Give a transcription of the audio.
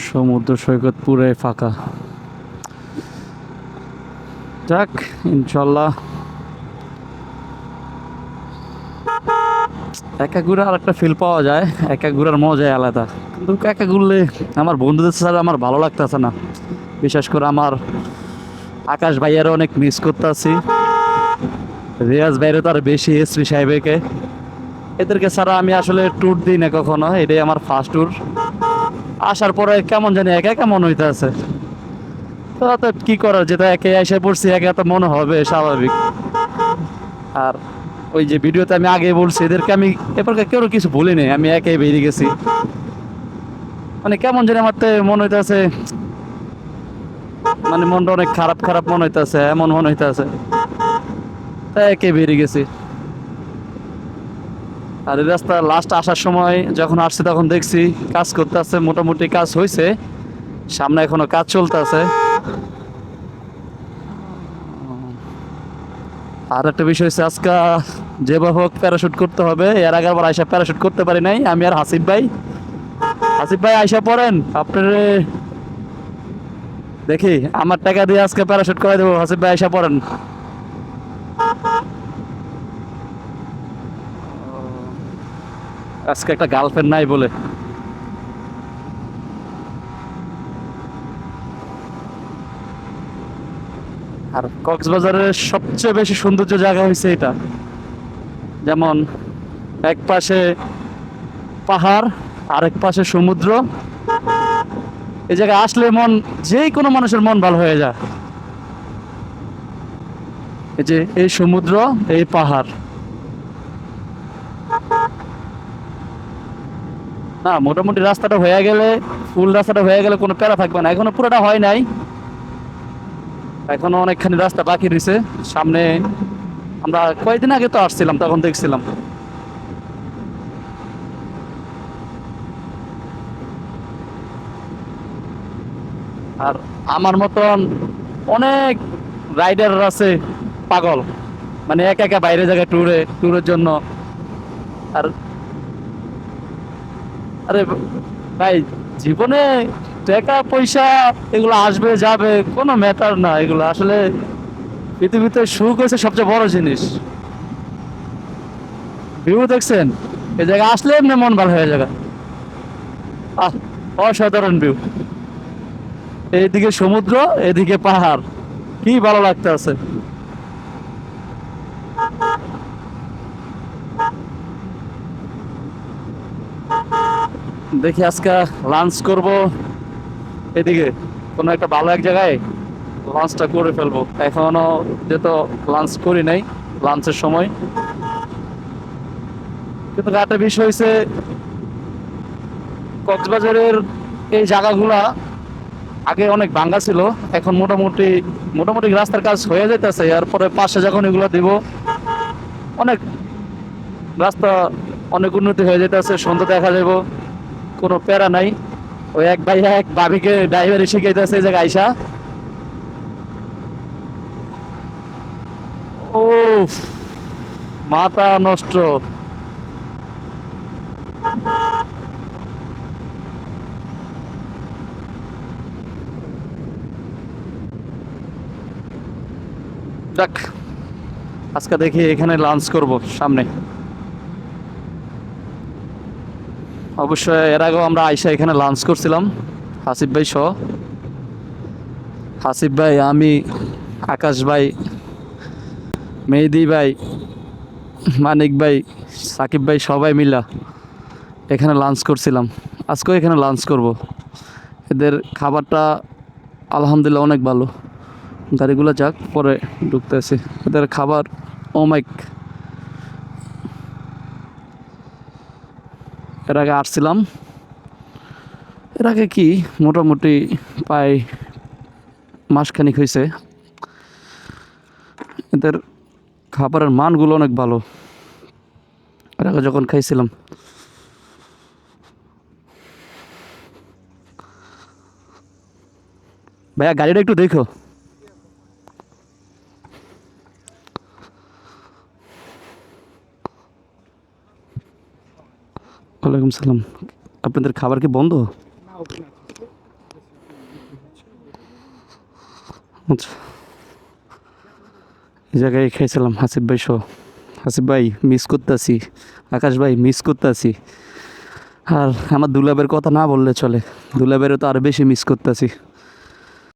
সমুদ্র সৈকত পুরাই ফাঁকা। যাক, ইনশাল্লাহ একা ঘুরে আর একটা ফিল পাওয়া যায়। একা ঘুরার মজাই আলাদা, কিন্তু একা ঘুরলে আমার বন্ধুদের ছাড়া আমার ভালো লাগতেছে না। বিশেষ করে আমার আকাশ ভাইয়ারও অনেক মিস করতেছি, রিয়াজ ভাইয়েরও তার বেশি, এসরি সাহেবকে। এদেরকে ছাড়া আমি আসলে ট্যুর দিই না কখনো, এটাই আমার ফার্স্ট ট্যুর। আসার পরে কেমন জানি একা কেমন হইতে আছে। তো তো কি করার, যেটা একে এসে পড়ছি একা তো মনে হবে স্বাভাবিক। আর ওই যে ভিডিওতে আমি আগে বলছি, এদেরকে আমি এরপর কেউ কিছু বলিনি, আমি একাই বেরিয়ে গেছি। মানে কেমন জানি আমার তো মনে হইতেছে, মানে মনটা অনেক খারাপ খারাপ মনে হইতেছে, এমন মনে হইতেছে, তাই একে বেরিয়ে গেছি। আর এই রাস্তা লাস্ট আসার সময় যখন আসছি তখন দেখছি কাজ করতে আছে, মোটামুটি কাজ হয়েছে, সামনে এখনো কাজ চলতে আছে। আর একটা বিষয় হচ্ছে, আজকে যেভাবে হোক প্যারাশুট করতে হবে। এর আগে আবার আইসা প্যারাশুট করতে পারি নাই আমি আর হাসিফ ভাই। হাসিফ ভাই আইসা পড়েন, আপনার দেখি আমার টাকা দিয়ে আজকে প্যারাশুট করে দেবো। হাসিফ ভাই আইসা পড়েন। আজকে একটা গার্লফ্রেন্ড নাই বলে। আর কক্সবাজারের সবচেয়ে বেশি সৌন্দর্য জায়গা হয়েছে এটা। যেমন এক পাশে পাহাড়, আরেক পাশে সমুদ্র। এই জায়গায় আসলে মন, যে কোনো মানুষের মন ভালো হয়ে যায়। এই যে এই সমুদ্র, এই পাহাড়। না, মোটামুটি রাস্তাটা হয়ে গেলে, ফুল রাস্তাটা হয়ে গেলে কোনো প্যারা থাকবে না। এখনো পুরোটা হয় নাই, এখনো অনেকখানি রাস্তা বাকি রয়েছে সামনে। আমরা কয়েকদিন আগে তো আসছিলাম, তখন দেখছিলাম। আর আমার মতন অনেক রাইডার আছে পাগল, মানে একা একা বাইরে জায়গায় ট্যুরের জন্য। আর আরে ভাই, জীবনে টাকা পয়সা এগুলো আসবে যাবে, কোনো ম্যাটার না এগুলো। আসলে পৃথিবীতে সুখ হচ্ছে সবচেয়ে বড় জিনিস। ভিউ দেখছেন, এই জায়গায় আসলে এমনি মন ভালো হয়ে যাবে। আহ, অসাধারণ ভিউ। এইদিকে সমুদ্র, এদিকে পাহাড়, কি ভালো লাগতে আছে। দেখি আজকে লাঞ্চ করব এদিকে কোনো একটা ভালো এক জায়গায়, লাঞ্চটা করে ফেলবো। এখনো যেহেতু লাঞ্চ করি নাই, লাঞ্চের সময়। কিন্তু একটা বিষয় হয়েছে, কক্সবাজারের এই জায়গাগুলা আগে অনেক ভাঙ্গা ছিল, এখন মোটামুটি মোটামুটি রাস্তার কাজ হয়ে যেতেছে। এরপরে পাশে যখন এগুলো দিব, অনেক রাস্তা অনেক উন্নতি হয়ে যেতেছে, সুন্দর দেখা যাব, কোনো প্যারা নাই। ওই এক ভাই এক ভাবিকে ড্রাইভারি শিখাইতেছে এই জায়গায় আইসা। ও, মাথা নষ্ট। যাক, আজকে দেখি এখানে লাঞ্চ করব সামনে। অবশ্যই এর আগেও আমরা আইসা এখানে লাঞ্চ করছিলাম হাসিফ ভাই সহ। হাসিফ ভাই, আমি, আকাশ ভাই, মেহেদি ভাই, মানিক ভাই, সাকিব ভাই, সবাই মিলা এখানে লাঞ্চ করছিলাম। আজকেও এখানে লাঞ্চ করব। এদের খাবারটা আলহামদুলিল্লাহ অনেক ভালো। গাড়িগুলো যাক, পরে ঢুকতেছি। এদের খাবার ও মাইক। এর আগে আসছিলাম, এর আগে কি মোটামুটি প্রায় মাসখানিক হয়েছে। এদের খাবারের মানগুলো অনেক ভালো, এর আগে যখন খাইছিলাম। ভাইয়া গাড়িটা একটু দেখো। ওয়ালাইকুম সালাম। আপনাদের খাবার কি বন্ধ? আচ্ছা, এই জায়গায় খেয়েছিলাম হাসিফ ভাই সহ। হাসিফ ভাই মিস করতেছি, আকাশ ভাই মিস করতেছি। আর আমার দুলাবের কথা না বললে চলে, দুলাবেরও তো আরও বেশি মিস করতেছি।